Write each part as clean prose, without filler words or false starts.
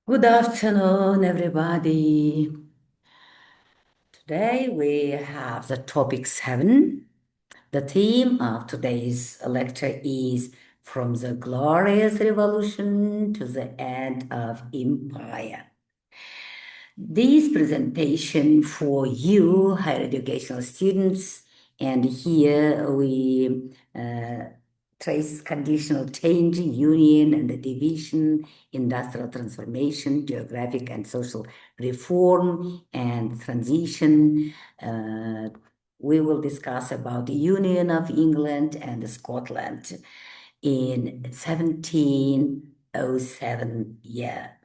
Good afternoon, everybody. Today we have the topic 7. The theme of today's lecture is From the Glorious Revolution to the End of Empire. This presentation for you, higher educational students, and here we trace conditional change, union and the division, industrial transformation, geographic and social reform, and transition. We will discuss about the Union of England and Scotland in 1707 year.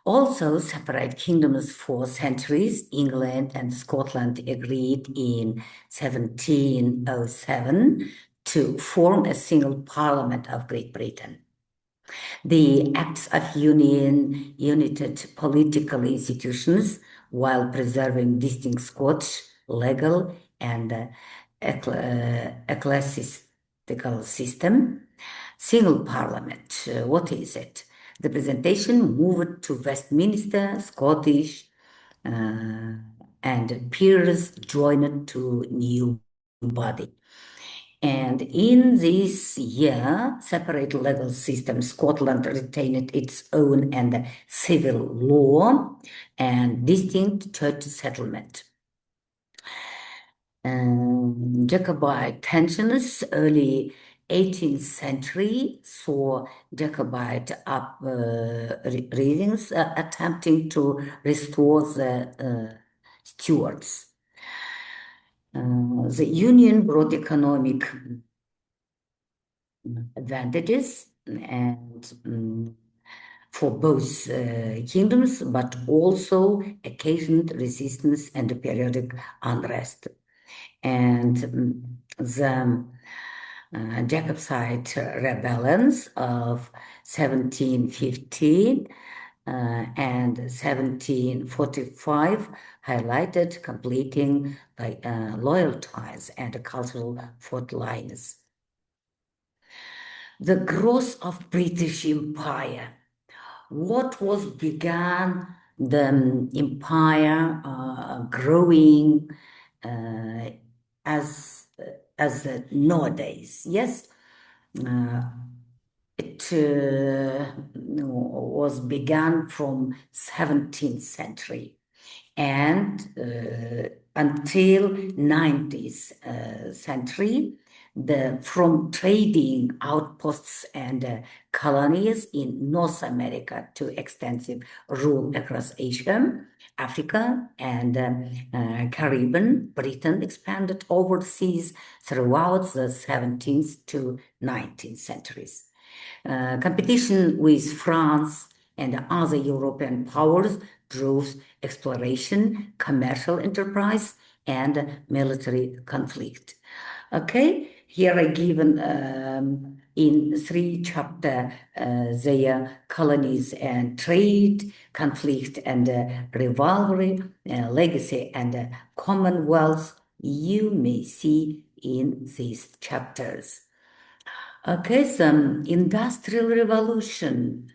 Also, separate kingdoms for centuries, England and Scotland agreed in 1707 to form a single parliament of Great Britain. The Acts of Union united political institutions while preserving distinct Scottish legal and ecclesiastical system. Single parliament, what is it? The presentation moved to Westminster, Scottish, and peers joined to new body. And in this year, separate legal system, Scotland retained its own and civil law and distinct church settlement. Jacobite tensions, early 18th century, saw Jacobite uprisings attempting to restore the Stuarts. The Union brought economic advantages and for both kingdoms, but also occasioned resistance and periodic unrest. And the Jacobite rebellions of 1715 and 1745 highlighted completing the loyal ties and cultural fault lines. The growth of British Empire. What was began the empire growing as nowadays? Yes, it was began from 17th century and until 19th century, from trading outposts and colonies in North America to extensive rule across Asia, Africa, and Caribbean, Britain expanded overseas throughout the 17th to 19th centuries. Competition with France and other European powers drove exploration, commercial enterprise, and military conflict. Okay, here I given in 3 chapters their colonies and trade, conflict and rivalry, legacy and commonwealth you may see in these chapters. Okay, some industrial revolution,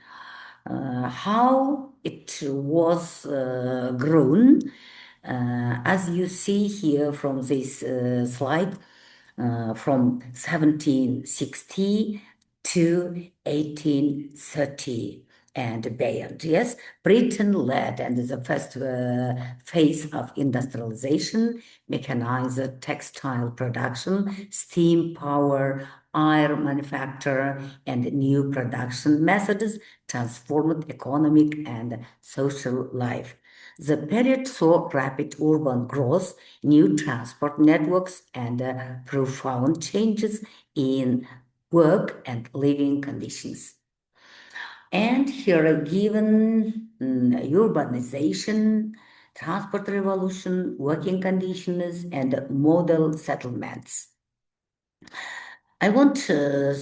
how it was grown, as you see here from this slide, from 1760 to 1830 and beyond. Yes, Britain led and the first phase of industrialization, mechanized textile production, steam power, iron manufacture, and new production methods transformed economic and social life. The period saw rapid urban growth, new transport networks, and profound changes in work and living conditions. And here are given urbanization, transport revolution, working conditions, and model settlements. I want to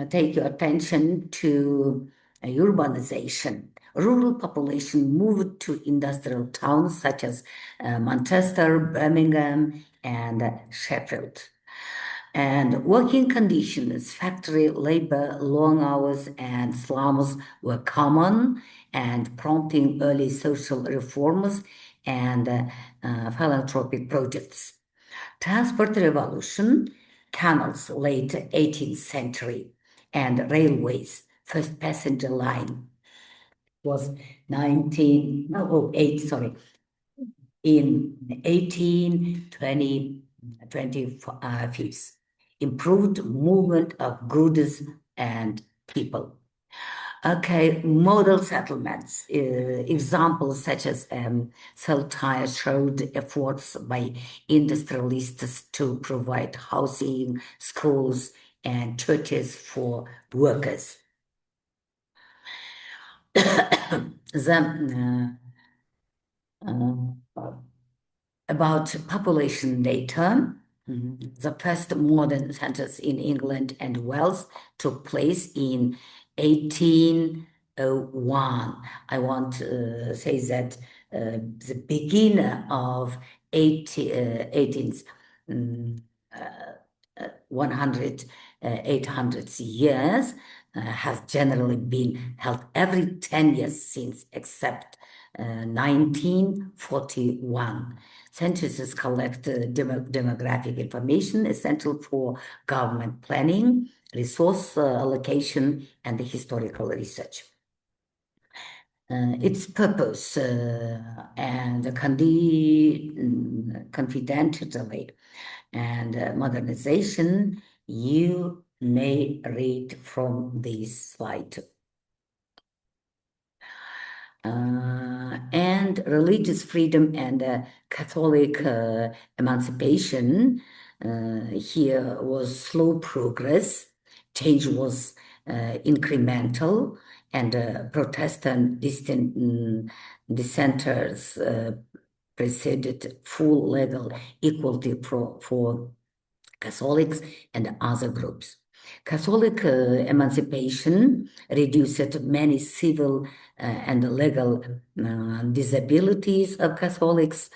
take your attention to urbanization. Rural population moved to industrial towns such as Manchester, Birmingham, and Sheffield. And working conditions, factory labor, long hours, and slums were common and prompting early social reforms and philanthropic projects. Transport revolution, canals, late 18th century, and railways, first passenger line was 1908, sorry, in 1825, improved movement of goods and people. Okay, model settlements, examples such as Saltire showed efforts by industrialists to provide housing, schools, and churches for workers. The, about population data, the first modern census in England and Wales took place in 1801. I want to say that the beginning of 18th, 800 years has generally been held every 10 years since, except 1941. Censuses collect demographic information essential for government planning, resource allocation, and historical research. Its purpose and confidentially and modernization, you may read from this slide. And religious freedom and Catholic emancipation. Here was slow progress. Change was incremental, and Protestant dissenters preceded full legal equality for Catholics and other groups. Catholic emancipation reduced many civil and legal disabilities of Catholics,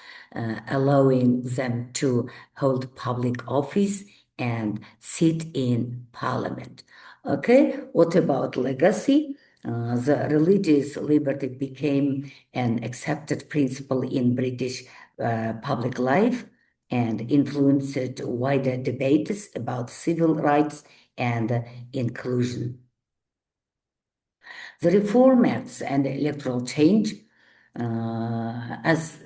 allowing them to hold public office and sit in parliament. Okay, what about legacy? The religious liberty became an accepted principle in British public life and influenced wider debates about civil rights and inclusion. The Reform Acts and electoral change, as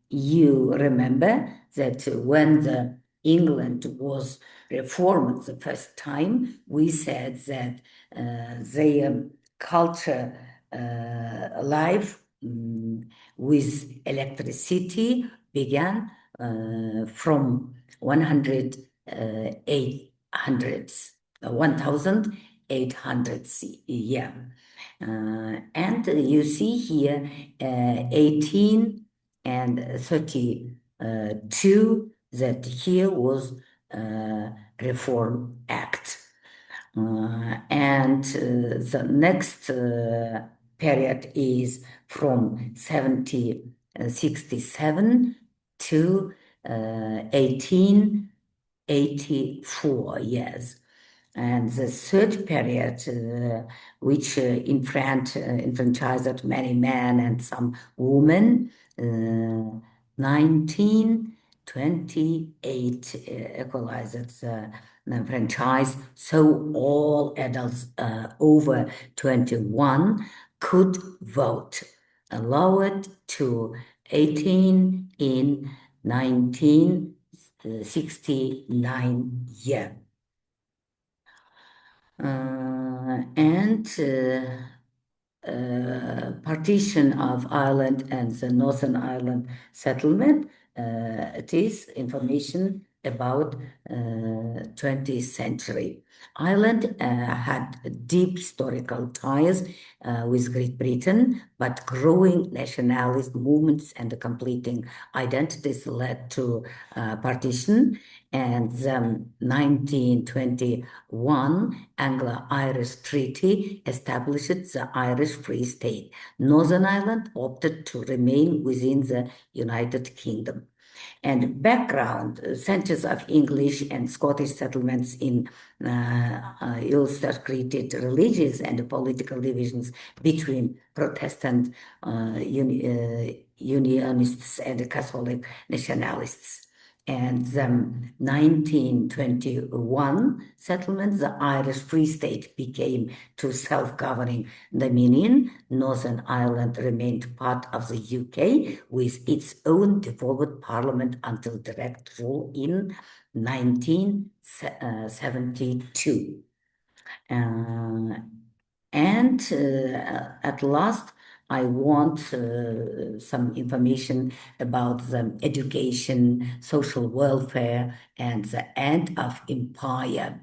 you remember, that when the England was reformed the first time, we said that their culture life with electricity began from 1800 yeah. And you see here 1832 that here was Reform Act. And the next period is from 1767 to 1884 years. And the third period, which enfranchised many men and some women, 1928 equalized the franchise, so all adults over 21 could vote, allowed to 18 in 1969 year. And partition of Ireland and the Northern Ireland settlement. It is information about 20th century. Ireland had deep historical ties with Great Britain, but growing nationalist movements and completing identities led to partition. And the 1921 Anglo-Irish Treaty established the Irish Free State. Northern Ireland opted to remain within the United Kingdom. And background, centers of English and Scottish settlements in Ulster created religious and political divisions between Protestant Unionists and Catholic nationalists. And the 1921 settlement, the Irish Free State became to self-governing dominion. Northern Ireland remained part of the UK with its own devolved parliament until direct rule in 1972. And at last, I want some information about the education, social welfare, and the end of empire.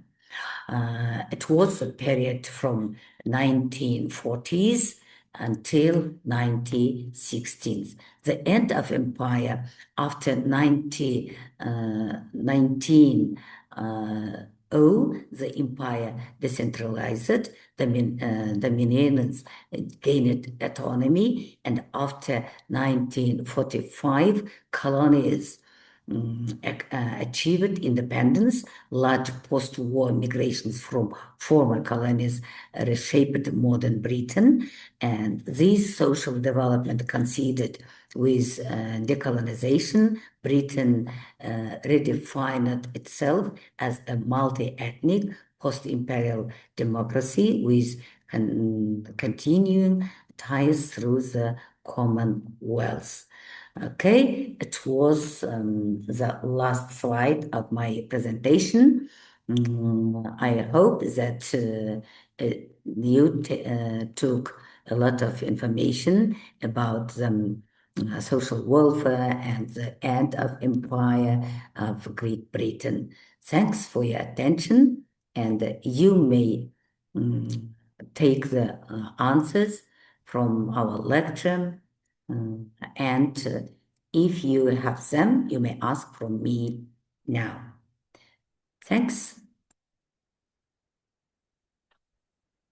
It was a period from 1940s until 1916s. The end of empire after 19 the empire decentralized, the dominions gained autonomy, and after 1945, colonies achieved independence. Large post-war migrations from former colonies reshaped modern Britain, and this social development coincided with decolonization. Britain redefined itself as a multi-ethnic post-imperial democracy with continuing ties through the Commonwealth. Okay, it was the last slide of my presentation. I hope that you took a lot of information about the social welfare and the end of empire of Great Britain. Thanks for your attention, and you may take the answers from our lecture. And if you have them, you may ask from me now. Thanks.